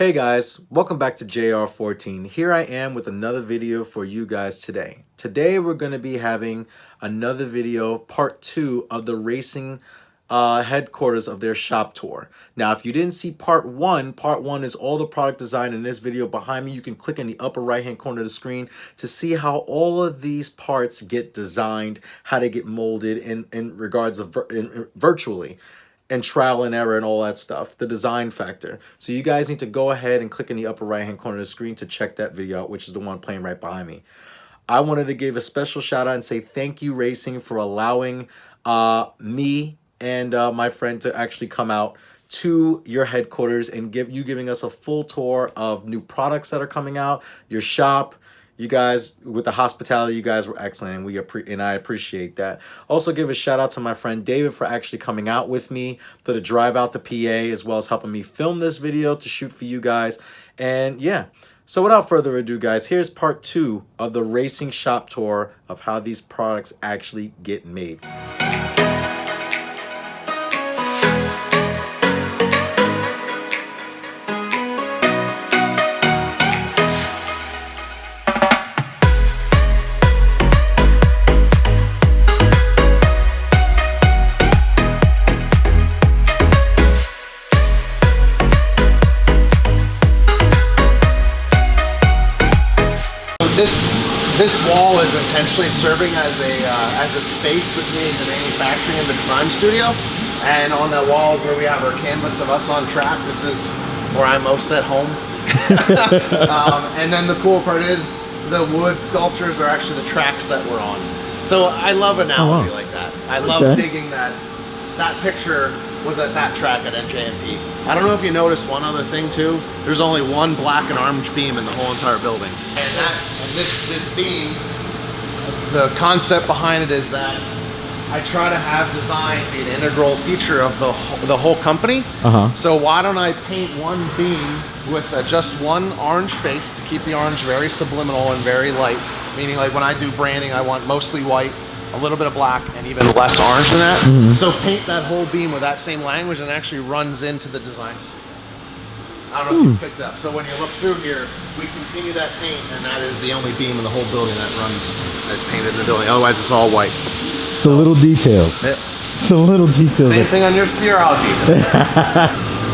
Hey guys, welcome back to JR14. Here I am with another video for you guys today. Today we're going to be having another video, part 2 of the Raceseng headquarters of their shop tour. Now if you didn't see part 1 is all the product design. In this video behind me, you can click in the upper right hand corner of the screen to see how all of these parts get designed, how they get molded in regards of virtually. And trial and error and all that stuff, the design factor. So you guys need to go ahead and click in the upper right hand corner of the screen to check that video out, which is the one playing right behind me. I wanted to give a special shout out and say thank you, Raceseng, for allowing me and my friend to actually come out to your headquarters and giving us a full tour of new products that are coming out, your shop. You guys, with the hospitality, you guys were excellent, and I appreciate that. Also, give a shout out to my friend David for actually coming out with me for the drive out to PA, as well as helping me film this video to shoot for you guys. And yeah, so without further ado, guys, here's part 2 of the Raceseng shop tour of how these products actually get made. This wall is intentionally serving as a space between the manufacturing and the design studio. And on that wall is where we have our canvas of us on track. This is where I'm most at home. And then the cool part is the wood sculptures are actually the tracks that we're on. So I love analogy like that. I love digging that picture was at that track at NJMP. I don't know if you noticed one other thing too. There's only one black and orange beam in the whole entire building. And this beam, the concept behind it is that I try to have design be an integral feature of the whole company. So why don't I paint one beam with just one orange face to keep the orange very subliminal and very light, meaning like when I do branding, I want mostly white, a little bit of black, and even less orange than that. So paint that whole beam with that same language, and it actually runs into the design studio. I don't know if you picked up. So when you look through here, we continue that paint, and that is the only beam in the whole building that runs that's painted in the building. Otherwise, it's all white. It's the little details. It's the little details. Same thing on your spherology.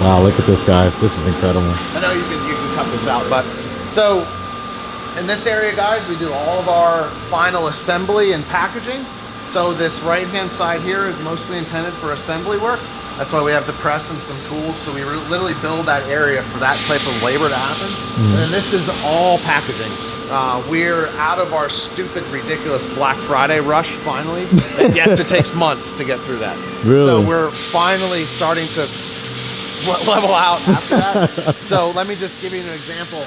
Wow, look at this, guys. This is incredible. I know you can cut this out, but so in this area, guys, we do all of our final assembly and packaging. So this right-hand side here is mostly intended for assembly work. That's why we have the press and some tools. So we literally build that area for that type of labor to happen. And then this is all packaging. We're out of our stupid, ridiculous Black Friday rush, finally. And yes, it takes months to get through that. Really? So we're finally starting to level out after that. So let me just give you an example.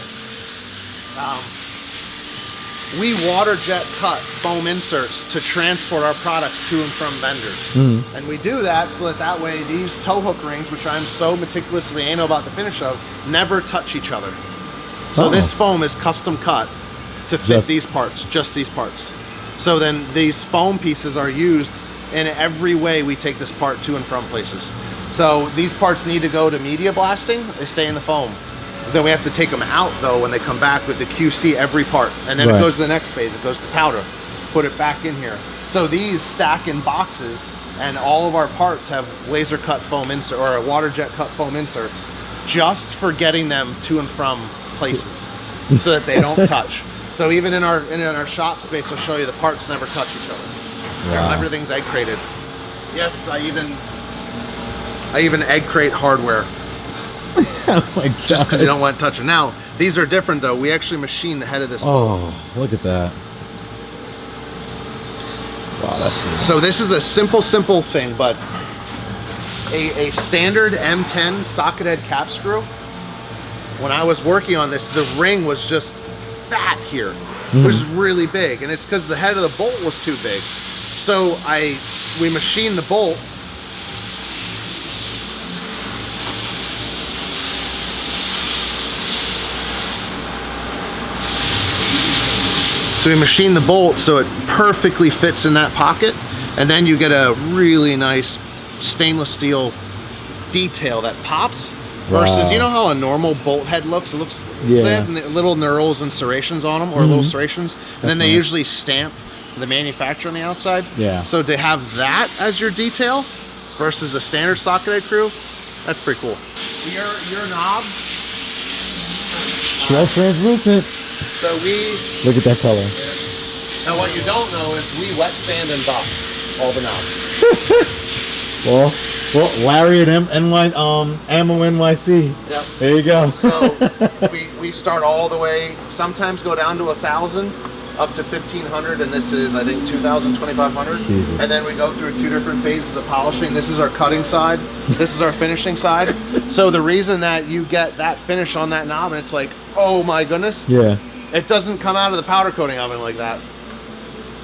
We water jet cut foam inserts to transport our products to and from vendors. And we do that so that way these tow hook rings, which I'm so meticulously anal about the finish of, never touch each other. So this foam is custom cut to fit these parts, just these parts. So then these foam pieces are used in every way we take this part to and from places. So these parts need to go to media blasting, they stay in the foam. Then we have to take them out though when they come back with the QC every part. And then it goes to the next phase, it goes to powder. Put it back in here. So these stack in boxes, and all of our parts have laser cut foam insert or water jet cut foam inserts just for getting them to and from places so that they don't touch. So even in our shop space, I'll show you the parts never touch each other. Wow. Everything's egg crated. Yes, I even egg crate hardware. Oh my God. Just because you don't want to touch it. Now, these are different though. We actually machine the head of this. Oh, look at that. Wow, that's cool. So this is a simple thing, but a standard M10 socket head cap screw, when I was working on this, the ring was just fat here. It was really big, and it's because the head of the bolt was too big. So we machined the bolt. So we machine the bolt so it perfectly fits in that pocket, and then you get a really nice stainless steel detail that pops, Versus, you know how a normal bolt head looks? It looks, they have little knurls and serrations on them, or little serrations, and then they usually stamp the manufacturer on the outside. Yeah. So to have that as your detail versus a standard socket head crew, that's pretty cool. Your knob. That's translucent. So we Look at that color. and what you don't know is we wet sand and buff all the knobs. Well, Larry at Ammo NYC. Yep. There you go. So we start all the way, sometimes go down to 1,000, up to 1,500, and this is, I think, 2,000, 2,500. Jesus. And then we go through 2 different phases of polishing. This is our cutting side. This is our finishing side. So the reason that you get that finish on that knob, and it's like, oh my goodness. Yeah. It doesn't come out of the powder coating oven like that.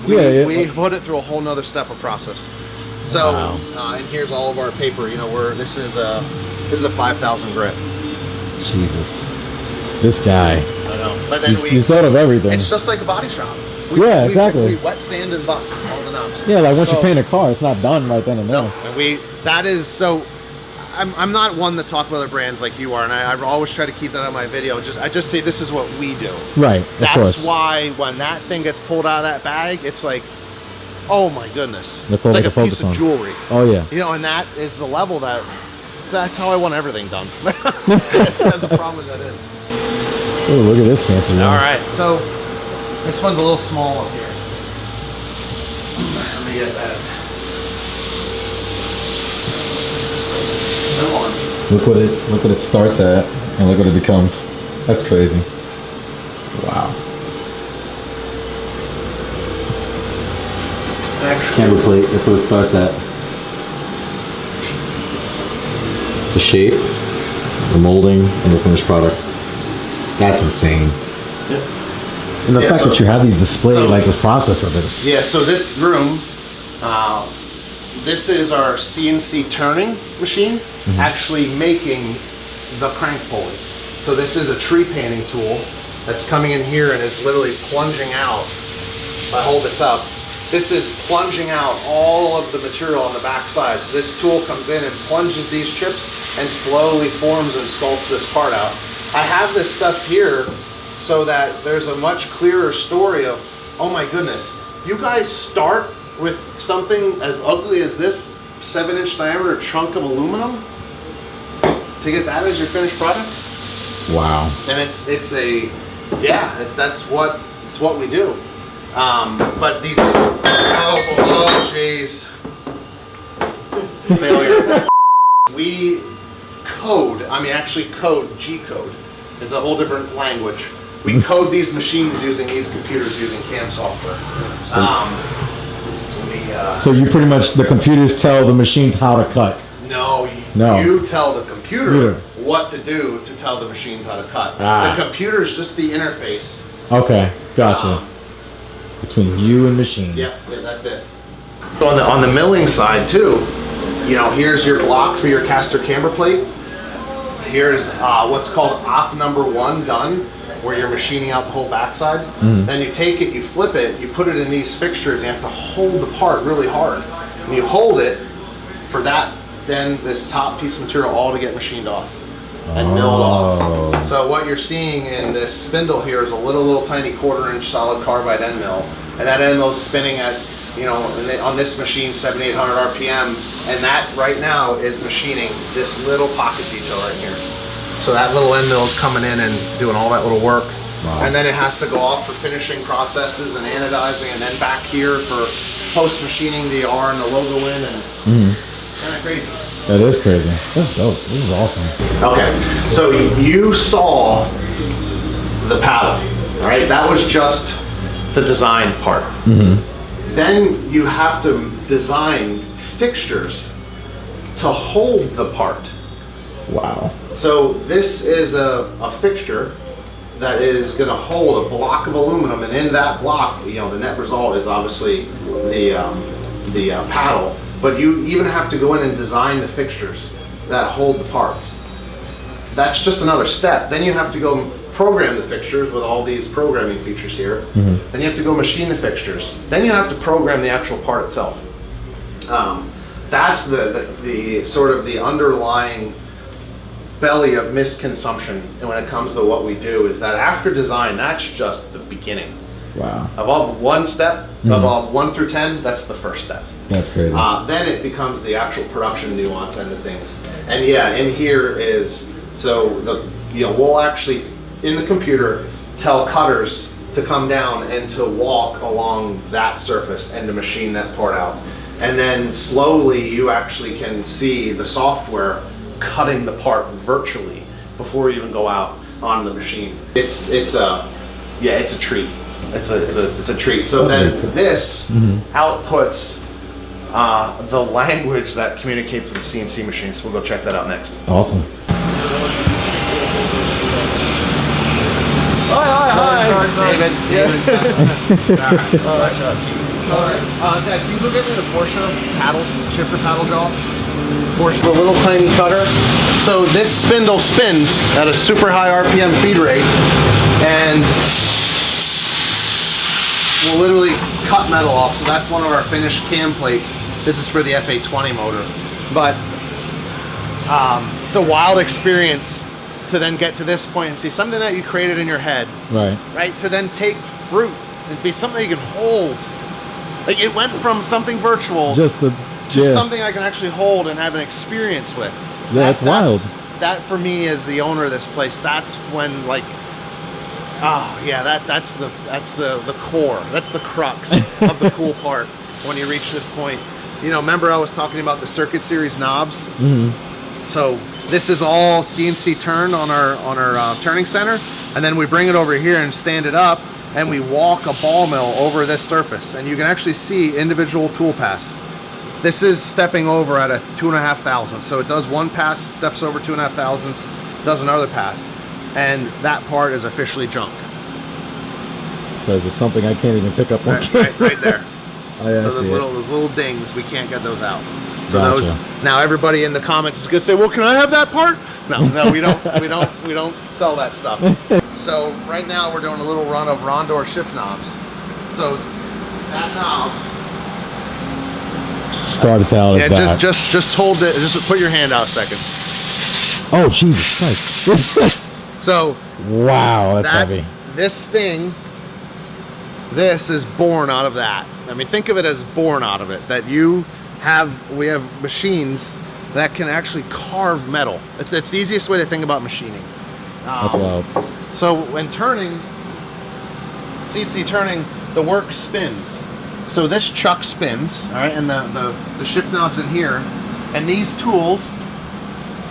We put it through a whole nother step of process. So, and here's all of our paper. You know, this is a 5,000 grit. Jesus. This guy. I know. But then You thought of everything. It's just like a body shop. Exactly. We wet sand and buff all the knobs. Yeah, like once you paint a car, it's not done right then and there. No, and that is so. I'm not one to talk about other brands like you are, and I always try to keep that on my video. I just say this is what we do. Right. That's why when that thing gets pulled out of that bag, it's like, oh my goodness. That's all it's they like a can piece focus of on. jewelry. Oh yeah. You know, and that is the level that's how I want everything done. As a problem as that is. Oh, look at this fancy one. All right, so this one's a little small up here. Let me get that. Come on. Look what it starts at, and look what it becomes. That's crazy. Wow. Camber plate. That's what it starts at. The shape, the molding, and the finished product. That's insane. Yep. And the fact that you have these displayed, like this process of it. Yeah, so this room, this is our CNC turning machine, actually making the crank pulley. So this is a tree painting tool that's coming in here and is literally plunging out. If I hold this up, this is plunging out all of the material on the back side. So this tool comes in and plunges these chips and slowly forms and sculpts this part out. I have this stuff here so that there's a much clearer story of, oh my goodness, you guys start with something as ugly as this 7-inch diameter chunk of aluminum to get that as your finished product. Wow. And it's that's what we do. But these, oh jeez, failure. We code, actually code, G-code is a whole different language. We code these machines using these computers using CAM software. So you pretty much, the computers tell the machines how to cut. No. You tell the computer what to do to tell the machines how to cut. The computer is just the interface. Okay, gotcha. Between you and machine. Yeah, that's it. So on the milling side too, here's your block for your caster camber plate. Here's what's called op number 1 done, where you're machining out the whole backside. Then you take it, you flip it, you put it in these fixtures, and you have to hold the part really hard. And you hold it for that, then this top piece of material all to get machined off and milled off. So what you're seeing in this spindle here is a little tiny 1/4-inch solid carbide end mill, and that end mill is spinning at, on this machine 7,800 RPM, and that right now is machining this little pocket detail right here. So that little end mill is coming in and doing all that little work. Wow. And then it has to go off for finishing processes and anodizing, and then back here for post machining the R and the logo in, and kind of crazy. That is crazy. That's dope. This is awesome. Okay, so you saw the paddle, all right? That was just the design part. Then you have to design fixtures to hold the part. Wow. So this is a fixture that is going to hold a block of aluminum, and in that block, the net result is obviously the paddle. But you even have to go in and design the fixtures that hold the parts. That's just another step. Then you have to go program the fixtures with all these programming features here. Then you have to go machine the fixtures. Then you have to program the actual part itself. That's the sort of the underlying belly of misconsumption and when it comes to what we do is that after design, that's just the beginning. Wow. Of one step, of 1 through 10, that's the first step. That's crazy. Then it becomes the actual production nuance end of things. And yeah, in here is, so we'll actually, in the computer, tell cutters to come down and to walk along that surface and to machine that part out. And then slowly you actually can see the software cutting the part virtually before you even go out on the machine. It's a treat. It's a treat. So then this outputs the language that communicates with the CNC machines. So we'll go check that out next. Awesome. Hi, David. Yeah. Sorry. Dad, can you go get me the Porsche paddles, shifter paddle jaw? Porsche, the little tiny cutter. So this spindle spins at a super high RPM feed rate and will literally cut metal off. So that's one of our finished cam plates. This is for the F820 motor. But it's a wild experience to then get to this point and see something that you created in your head. Right? To then take fruit and be something you can hold. Like it went from something virtual to something I can actually hold and have an experience with. Yeah, that's wild. That for me as the owner of this place, that's when like, oh yeah, that's the core. That's the crux of the cool part when you reach this point. You know, remember I was talking about the Circuit Series knobs? So this is all CNC turned on our turning center, and then we bring it over here and stand it up, and we walk a ball mill over this surface, and you can actually see individual tool pass. This is stepping over at a 2.5 thousandths, so it does one pass, steps over 2.5 thousandths, does another pass, and that part is officially junk. Because it's something I can't even pick up on. Right there. So those little dings, we can't get those out. So those, now everybody in the comments is gonna say, well, can I have that part? No, we don't sell that stuff. So right now we're doing a little run of Rondor shift knobs. So that knob, started out as that. just hold it, just put your hand out a second. Oh Jesus Christ. So wow, that's heavy. This thing, this is born out of that. I mean, think of it as born out of it, that we have machines that can actually carve metal. It's the easiest way to think about machining. That's wild. So when turning, CNC turning, the work spins. So this chuck spins, all right, and the shift knobs in here, and these tools,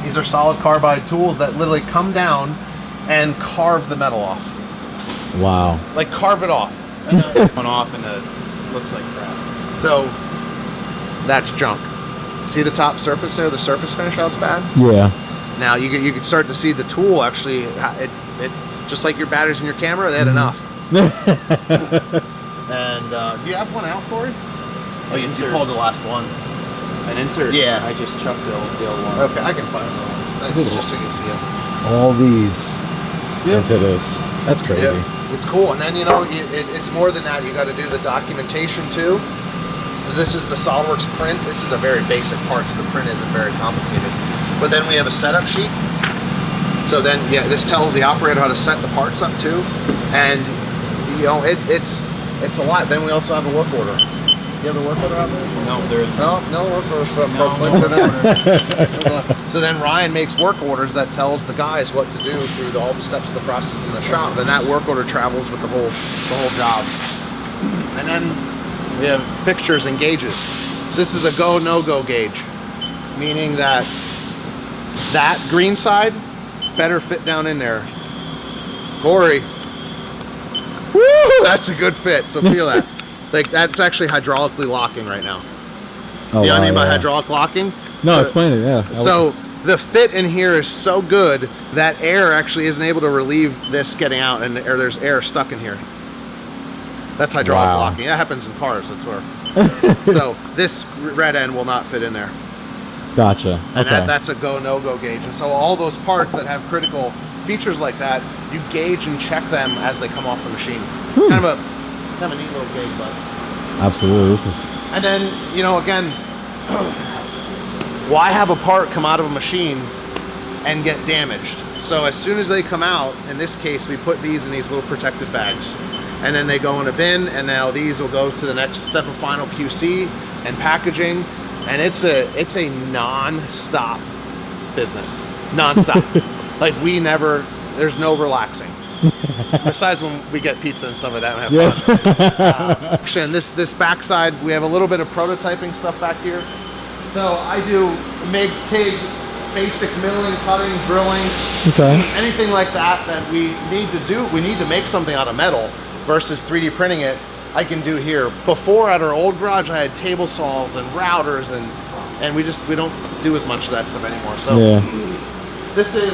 these are solid carbide tools that literally come down and carve the metal off. Wow. Like carve it off. And went off and it looks like crap. So that's junk. See the top surface there, the surface finish, how it's bad? Yeah. Now you can start to see the tool actually, it just like your batteries in your camera, they had enough. And do you have one out, Corey? Oh, you pulled the last one. An insert? Yeah. I just chucked the old one. Okay, I can find one. It's just so you can see it. All these into this. That's crazy. Yeah. It's cool. And then, you know, it's more than that. You got to do the documentation too. This is the SolidWorks print. This is a very basic part, so the print isn't very complicated. But then we have a setup sheet. So then, yeah, this tells the operator how to set the parts up too. And, you know, it's a lot. Then we also have a work order. You have a work order out there? No, there is no work orders for So then Ryan makes work orders that tells the guys what to do through all the steps of the process in the shop. Then that work order travels with the whole job. And then we have fixtures and gauges. So this is a go, no-go gauge, meaning that green side better fit down in there. Corey. Woo! That's a good fit, so feel that. Like, that's actually hydraulically locking right now. Oh, you know what I mean by hydraulic locking? No, explain it, yeah. So the fit in here is so good that air actually isn't able to relieve this getting out, and there's air stuck in here. That's hydraulic locking. That happens in cars, that's where. So this red end will not fit in there. Gotcha. And okay. that's a go, no-go gauge. And so all those parts that have critical features like that, you gauge and check them as they come off the machine. Kind of a neat little gauge, but. Absolutely, this is. And then, you know, again, why have a part come out of a machine and get damaged. So as soon as they come out, in this case, we put these in these little protected bags. And then they go in a bin, and now these will go to the next step of final QC and packaging. And it's a non-stop business. Non-stop. Like there's no relaxing. Besides when we get pizza and stuff like that and have fun. And this backside, we have a little bit of prototyping stuff back here. So I do MIG, TIG, basic milling, cutting, drilling, anything like that we need to do. We need to make something out of metal versus 3D printing it. I can do here. Before at our old garage, I had table saws and routers, and we don't do as much of that stuff anymore. So this is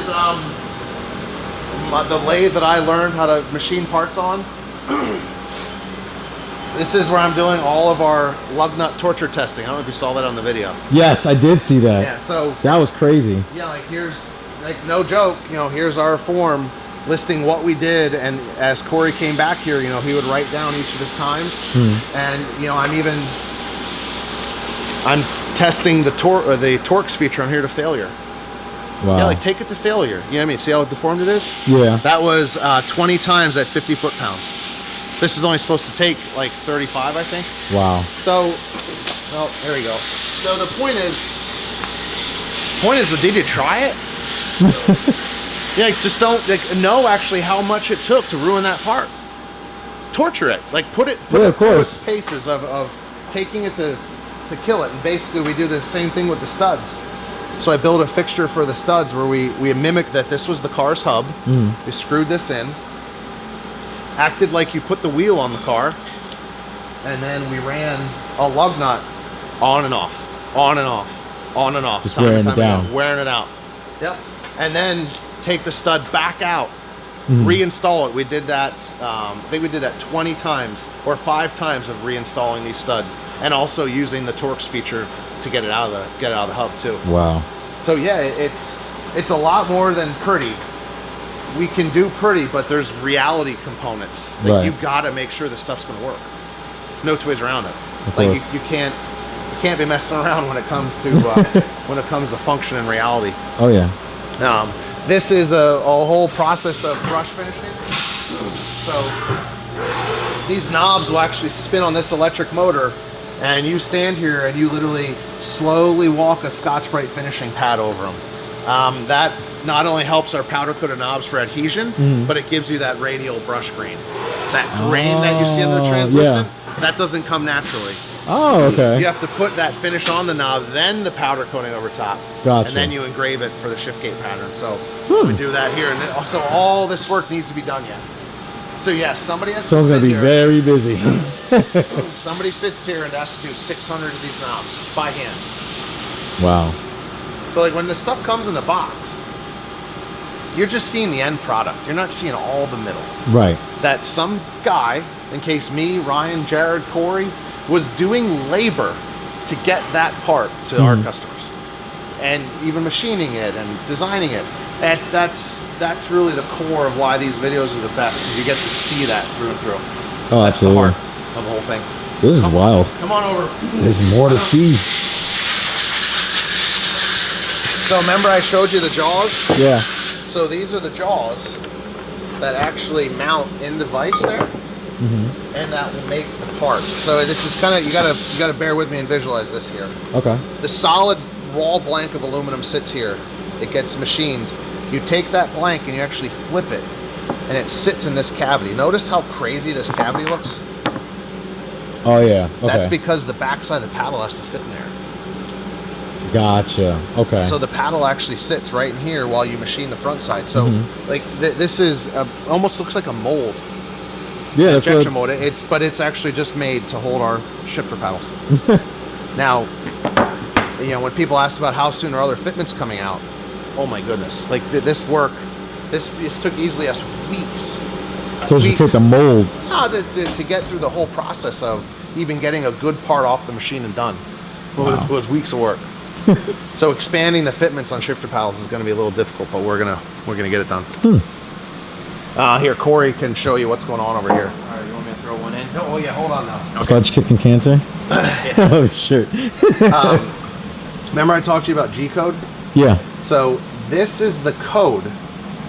the lathe that I learned how to machine parts on. This is where I'm doing all of our lug nut torture testing. I don't know if you saw that on the video. Yes, I did see that. Yeah, so that was crazy. Yeah, like here's, like, no joke, you know, here's our form listing what we did, and as Corey came back here, you know, he would write down each of his times. And you know, I'm testing the Torx feature on here to failure. Wow. Yeah, like take it to failure. You know what I mean? See how deformed it is? Yeah. That was 20 times at 50 foot-pounds. This is only supposed to take like 35, I think. Wow. So, well, there we go. So the point is, did you try it? Yeah, like, just don't know actually how much it took to ruin that part. Torture it, like put it of course. Paces of taking it to kill it. And basically we do the same thing with the studs. So I built a fixture for the studs where we mimicked that this was the car's hub. We screwed this in, acted like you put the wheel on the car, and then we ran a lug nut on and off, on and off, on and off. Just wearing it down. Again, wearing it out. Yep. And then take the stud back out, reinstall it. We did that, I think we did that 20 times or 5 times of reinstalling these studs, and also using the Torx feature to get it out of the hub too. Wow. So yeah, it's a lot more than pretty. We can do pretty, but there's reality components. Like, you gotta make sure the stuff's gonna work. No two ways around it. Like you can't be messing around when it comes to function and reality. Oh yeah. This is a whole process of brush finishing. So these knobs will actually spin on this electric motor, and you stand here and you literally slowly walk a Scotch-Brite finishing pad over them. That not only helps our powder coated knobs for adhesion, but it gives you that radial brush grain. That grain that you see in the translucent, that doesn't come naturally. Oh, okay. You have to put that finish on the knob, then the powder coating over top. Gotcha. And then you engrave it for the shift gate pattern. So we do that here. And then also all this work needs to be done yet. So yes, somebody has to sit here. Someone's gonna be very busy. Somebody sits here and has to do 600 of these knobs by hand. Wow. So like when the stuff comes in the box, you're just seeing the end product. You're not seeing all the middle. Right. That some guy, in case me, Ryan, Jared, Corey, was doing labor to get that part to our customers, and even machining it and designing it. That's really the core of why these videos are the best, because you get to see that through and through. Oh, that's absolutely. The heart of the whole thing. This is wild. Come on over. There's more to see. So remember I showed you the jaws? Yeah. So these are the jaws that actually mount in the vise there. And that will make the part. So this is kind of, you gotta bear with me and visualize this here. Okay. The solid raw blank of aluminum sits here. It gets machined. You take that blank and you actually flip it, and it sits in this cavity. Notice how crazy this cavity looks? Oh yeah. Okay. That's because the backside of the paddle has to fit in there. Gotcha. Okay. So the paddle actually sits right in here while you machine the front side. So like this is almost looks like a mold. Yeah, that's injection mold. But it's actually just made to hold our shifter paddles. Now, you know, when people ask about how soon are other fitments coming out, oh my goodness! Like this took easily us weeks. So just to the mold. No, to get through the whole process of even getting a good part off the machine and done. It was weeks of work. So expanding the fitments on shifter paddles is going to be a little difficult, but we're gonna get it done. Here, Corey can show you what's going on over here. All right, you want me to throw one in? No, oh yeah, hold on now. Okay. Fudge kicking cancer? Oh, sure. Remember I talked to you about G-code? Yeah. So This is the code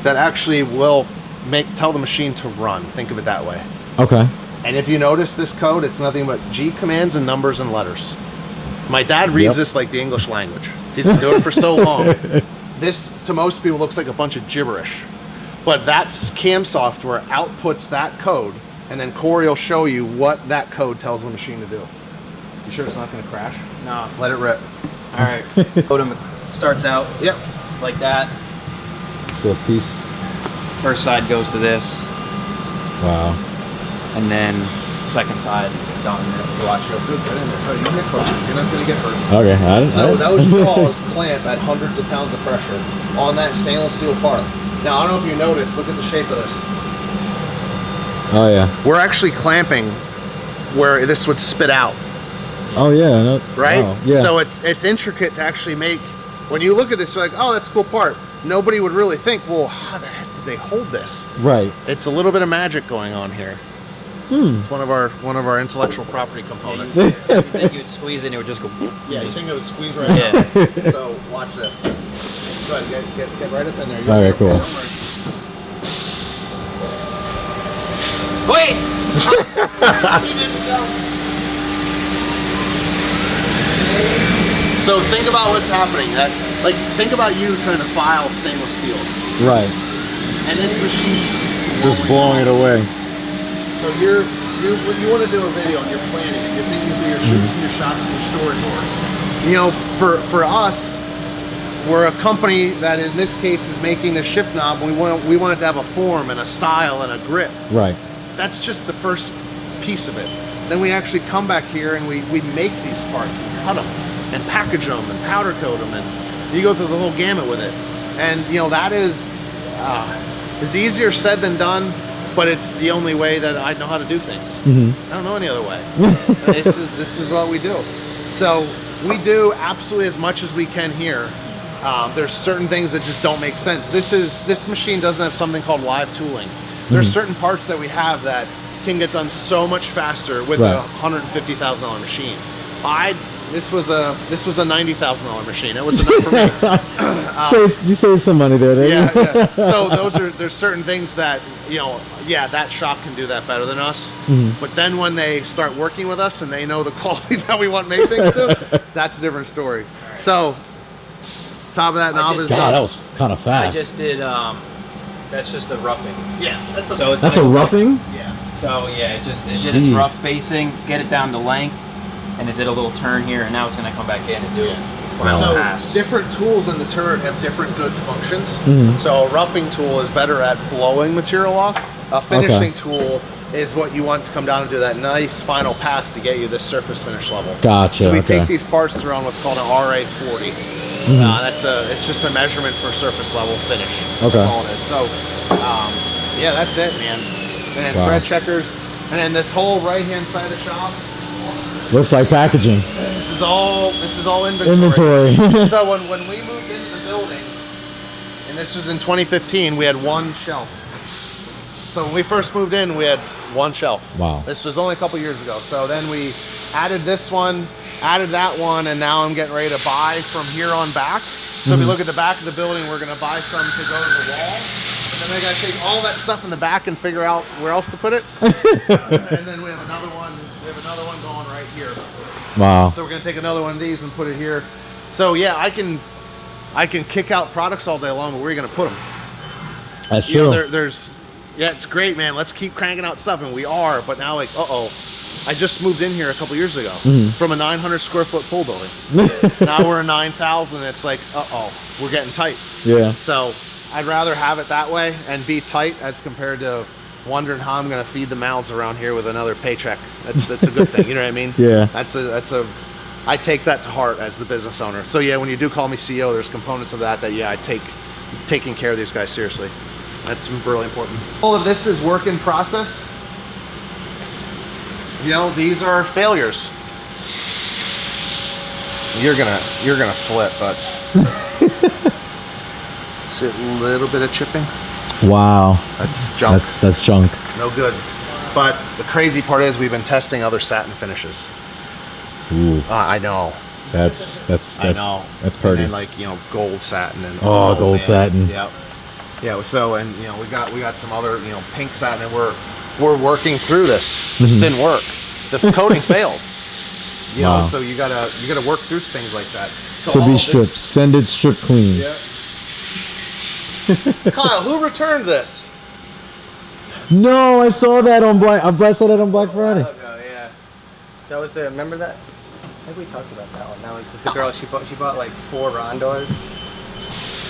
that actually will tell the machine to run. Think of it that way. Okay. And if you notice this code, it's nothing but G commands and numbers and letters. My dad reads this like the English language. He's been doing it for so long. This, to most people, looks like a bunch of gibberish. But that's CAM software outputs that code, and then Corey will show you what that code tells the machine to do. You sure it's not going to crash? No. Let it rip. All right. Modem starts out like that. So a piece. First side goes to this, Wow. and then second side is done. So watch, you'll get in there. Oh, you can get closer. You're not going to get hurt. Okay. So those jaws clamp at hundreds of pounds of pressure on that stainless steel part. Now, I don't know if you noticed, look at the shape of this. Oh yeah. We're actually clamping where this would spit out. Oh yeah. No, Right? wow, yeah. So it's intricate to actually make. When you look at this, you're like, oh, that's a cool part. Nobody would really think, well, how the heck did they hold this? Right. It's a little bit of magic going on here. It's one of our intellectual property components. You think you'd squeeze it and it would just go. Yeah, you think it would squeeze right out. So watch this. Go ahead, get right up in there. Okay, cool. Wait! So think about what's happening. Think about you trying to file stainless steel, Right. and this machine Just blowing it away. So when you want to do a video and you're planning and you're thinking through your shoots and your shots and your storyboard. You know, for us, we're a company that in this case is making the shift knob. We want it to have a form and a style and a grip. Right. That's just the first piece of it. Then we actually come back here and we make these parts and cut them and package them and powder coat them, and you go through the whole gamut with it. And you know, that is easier said than done. But it's the only way that I know how to do things. I don't know any other way. This is what we do. So we do absolutely as much as we can here. There's certain things that just don't make sense. This machine doesn't have something called live tooling. There's certain parts that we have that can get done so much faster with a $150,000 machine. This was a $90,000 machine. It was enough for me. You saved some money there, didn't you? Yeah. So there's certain things that, you know, that shop can do that better than us. But then when they start working with us and they know the quality that we want to make things to, that's a different story. So top of that knob is God, that was kind of fast. I just did. That's just the roughing. Yeah. That's a roughing? Yeah. So yeah, it did its rough facing, get it down to length, and it did a little turn here, and now it's going to come back in and do final pass. So different tools in the turret have different good functions. So a roughing tool is better at blowing material off. A finishing tool is what you want to come down and do that nice final pass to get you this surface finish level. Gotcha. So we take these parts through on what's called an RA40. It's just a measurement for surface level finish. Okay. That's all it is. So yeah, that's it, man. And then thread checkers, and then this whole right hand side of the shop looks like packaging. This is all inventory. So when we moved into the building, and this was in 2015, we had one shelf. So when we first moved in, we had one shelf. Wow. This was only a couple years ago. So then we added this one, added that one, and now I'm getting ready to buy from here on back. So if you look at the back of the building, we're gonna buy some to go to the wall. And then I gotta take all that stuff in the back and figure out where else to put it. And then we have another one going right here. Wow. So we're gonna take another one of these and put it here. So yeah, I can kick out products all day long, but where are you gonna put them? That's You true. know, yeah, it's great, man. Let's keep cranking out stuff, and we are. But now, like, I just moved in here a couple years ago from a 900 square foot pool building. Now we're a 9,000. It's like, we're getting tight. Yeah. So I'd rather have it that way and be tight as compared to wondering how I'm going to feed the mouths around here with another paycheck. That's a good thing. You know what I mean? Yeah. I take that to heart as the business owner. So yeah, when you do call me CEO, there's components of that yeah, I take taking care of these guys seriously. That's really important. All of this is work in process. You know, these are failures. You're gonna flip, but see a little bit of chipping. Wow. That's junk. That's junk. No good. But the crazy part is we've been testing other satin finishes. Ooh. I know. I know. That's pretty. And then, like, you know, gold satin and gold man. satin. Yep. Yeah. So, and you know, we got some other, you know, pink satin, and we're working through this. This didn't work. The coating failed. You know, so you gotta work through things like that. So be stripped. Send it strip clean. Yeah. Kyle, who returned this? No, I saw that on Black. I saw that on Black Friday. Yeah. That was the. Remember that? I think we talked about that one. That was the girl. She bought like 4 Rondors,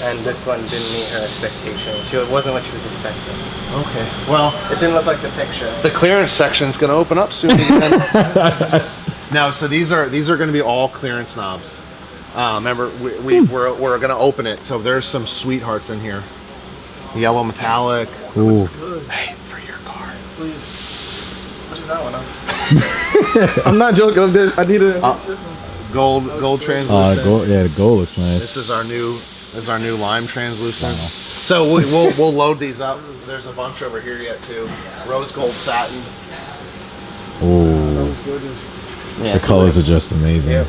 and this one didn't meet her expectation. It wasn't what she was expecting. Okay. Well, it didn't look like the picture. The clearance section's going to open up soon. No, so these are going to be all clearance knobs. Remember, we're going to open it. So there's some sweethearts in here. Yellow metallic. Ooh. Good. Hey, for your car, please. What is that one? I'm not joking. I need a gold translucent. Gold, yeah, the gold looks nice. This is our new lime translucent. Wow. So we'll load these up. There's a bunch over here yet too. Rose gold satin. Oh, yeah, the colors are just amazing. Yeah,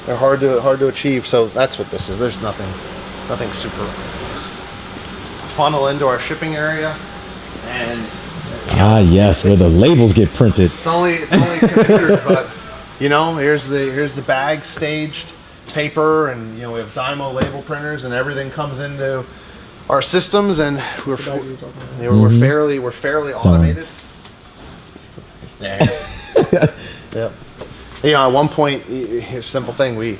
they're hard to achieve. So that's what this is. There's nothing super. Funnel into our shipping area, and yes, where the labels get printed. It's only computers, but you know, here's the bag staged, paper, and you know, we have Dymo label printers, and everything comes into our systems, and we're fairly automated. There. Yep. You know, at one point, here's a simple thing.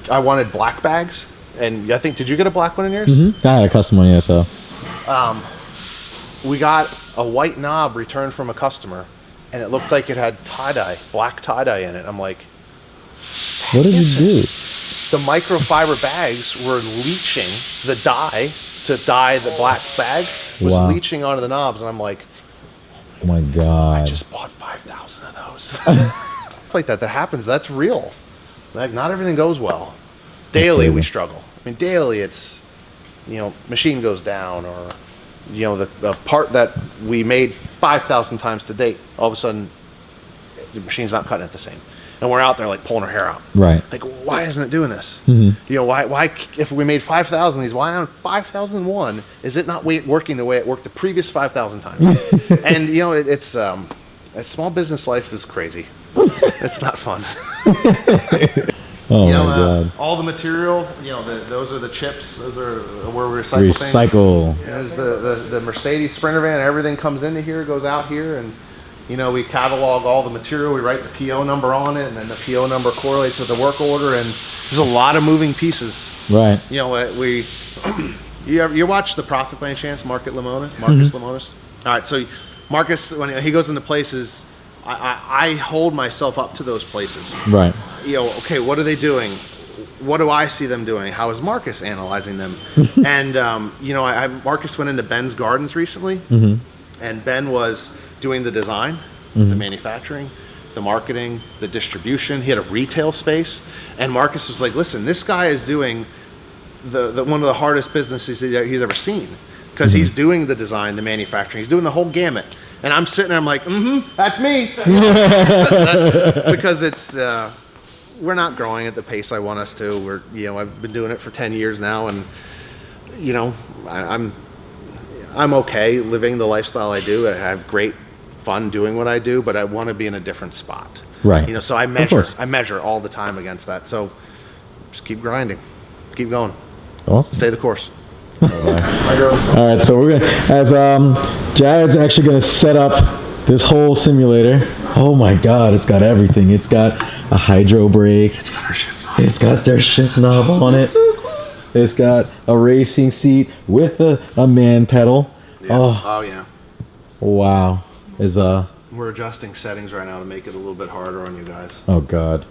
I wanted black bags, and I think, did you get a black one in yours? Mm-hmm. I had a custom one, yeah. So. We got a white knob returned from a customer, and it looked like it had black tie-dye in it. I'm like, what did you do? The microfiber bags were leaching the dye to dye the black bag was leaching onto the knobs, and I'm like, oh my god! I just bought 5,000 of those. Like that happens. That's real. Like, not everything goes well. Daily we struggle. I mean, daily it's, you know, machine goes down, or you know, the part that we made 5,000 times to date, all of a sudden the machine's not cutting it the same, and we're out there like pulling our hair out. Right. Like, why isn't it doing this? Mm-hmm. You know, why if we made 5,000 of these, why on 5,001 is it not working the way it worked the previous 5,000 times? And you know, it's a small business life is crazy. It's not fun. Oh, you know, my god! All the material, you know, those are the chips. Those are where we recycle things. There's the Mercedes Sprinter van. Everything comes into here, goes out here, and you know, we catalog all the material. We write the PO number on it, and then the PO number correlates with the work order. And there's a lot of moving pieces. Right. You know, you watch The Prophet by any chance? Marcus Lemonis. All right, so Marcus, when he goes into places, I hold myself up to those places. Right. You know, okay, what are they doing? What do I see them doing? How is Marcus analyzing them? And you know, Marcus went into Ben's Gardens recently, and Ben was doing the design, the manufacturing, the marketing, the distribution. He had a retail space, and Marcus was like, "Listen, this guy is doing the one of the hardest businesses he's ever seen, because he's doing the design, the manufacturing, he's doing the whole gamut." And I'm sitting there, I'm like, that's me. Because it's, we're not growing at the pace I want us to. You know, I've been doing it for 10 years now, and, you know, I'm okay living the lifestyle I do. I have great fun doing what I do, but I want to be in a different spot. Right. You know, so I measure all the time against that. So just keep grinding, keep going. Awesome. Stay the course. All right, so we're gonna, as Jared's actually gonna set up this whole simulator. Oh my god, it's got everything. It's got a hydro brake. It's got our shift knob. It's got their shift knob on it. It's got a racing seat with a man pedal. Yeah. Oh yeah. Wow. We're adjusting settings right now to make it a little bit harder on you guys. Oh god.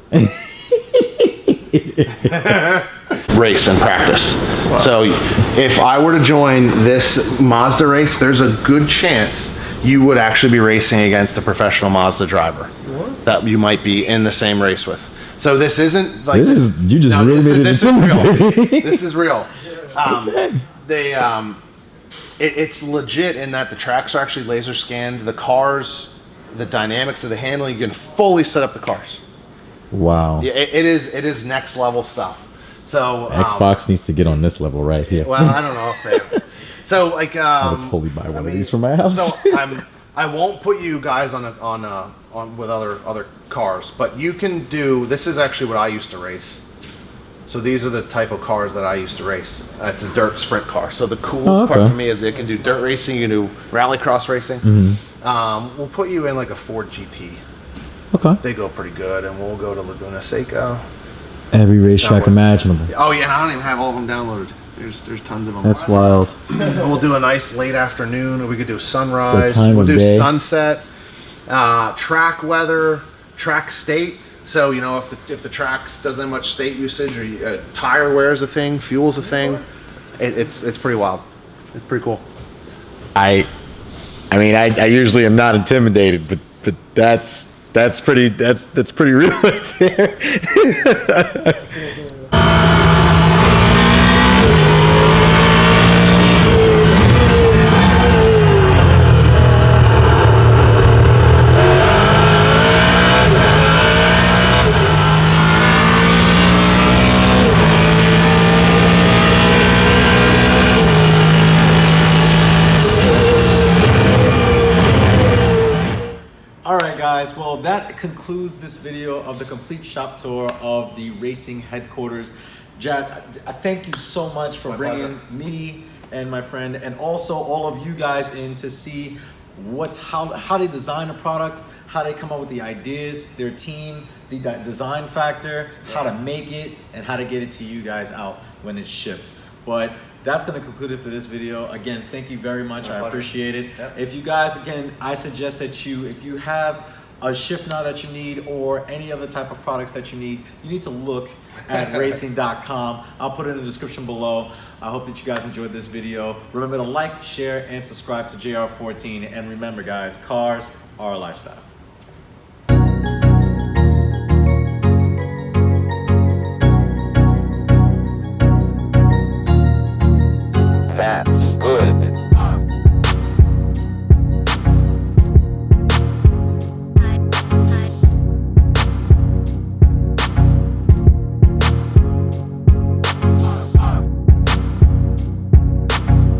Race and practice. Wow. So if I were to join this Mazda race, there's a good chance you would actually be racing against a professional Mazda driver that you might be in the same race with. So this isn't like this is real. This is real. It's legit in that the tracks are actually laser scanned. The cars, the dynamics of the handling, you can fully set up the cars. Wow. Yeah, it is next level stuff. So Xbox needs to get on this level right here. well, I don't know if they. So like I would totally buy one of these for my house. So I won't put you guys on with other cars, but you can do. This is actually what I used to race. So these are the type of cars that I used to race. It's a dirt sprint car. So the coolest part for me is it can do dirt racing, you can do rallycross racing. We'll put you in like a Ford GT. Okay. They go pretty good, and we'll go to Laguna Seca. Every racetrack imaginable. Oh yeah, and I don't even have all of them downloaded. There's tons of them. That's wild. We'll do a nice late afternoon, or we could do sunrise. What time We'll of do day? sunset, track weather, track state. So you know if the track doesn't have much state usage, or tire wear is a thing, fuel's a thing. It's pretty wild. It's pretty cool. I mean, I usually am not intimidated, but that's pretty real right there. Alright guys, well that concludes this video of the complete shop tour of the Raceseng headquarters. Jad, I thank you so much for bringing me and my friend and also all of you guys in to see how they design a product, how they come up with the ideas, their team, the design factor, how to make it, and how to get it to you guys out when it's shipped. But that's going to conclude it for this video. Again, thank you very much. I appreciate it. Yep. If you guys, again, I suggest that if you have a shift knob that you need or any other type of products that you need to look at raceseng.com. I'll put it in the description below. I hope that you guys enjoyed this video. Remember to like, share, and subscribe to JR14. And remember, guys, cars are a lifestyle.